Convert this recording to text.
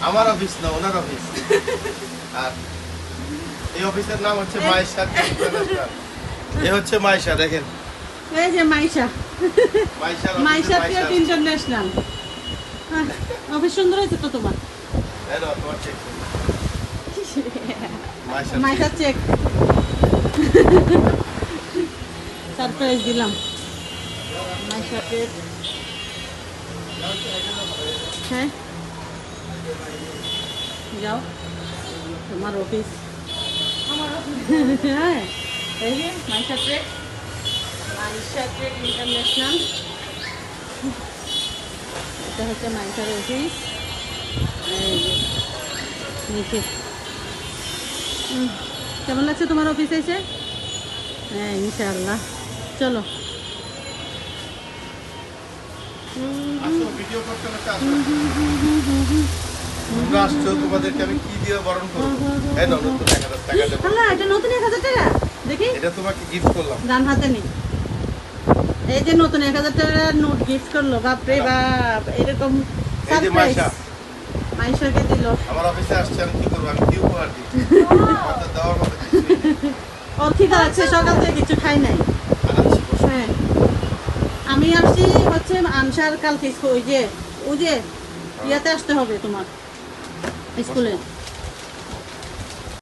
আমার অফিস না, ওনার অফিস। আর এই অফিসের নাম হচ্ছে মাইশা ইন্টারন্যাশনাল। এ হচ্ছে মাইশা, দেখেন এই যে Maisha, Maisha trade international. Office সুন্দর হয়েছে তো তোমার। মাইশা চেক সারপ্রাইজ দিলাম। মাইশা ট্রেড, হ্যাঁ যাও তোমার অফিস। হ্যাঁ এই যে Maisha trade, Maisha trade international. এটা হচ্ছে মাইশার অফিস। এই যে নিচে। কেমন লাগছে তোমার অফিসে এসে? হ্যাঁ ইনশাআল্লাহ। চলো তোমাদেরকে আমি কি দিয়ে বরণ করবো? এটা নতুন 1000 টাকা দেখি, এটা তোমাকে গিফট করলাম। ডান হাতে নেই। এই যে নতুন 1000 টাকার নোট গিফট করলো। বাপরে বাপ, এরকম সারপ্রাইজ মাইশাকে দিল। আমার অফিসে আসছে, আমি কি করবো? আমি কি উপহার দিই? আমাদের দেওয়ার মতো কিছু নেই। ওর খিদা লাগছে, সকাল থেকে কিছু খাই নাই। হ্যাঁ আমি আসছি হচ্ছে আনসার কালকে ওই যে ইয়াতে আসতে হবে তোমার স্কুলে।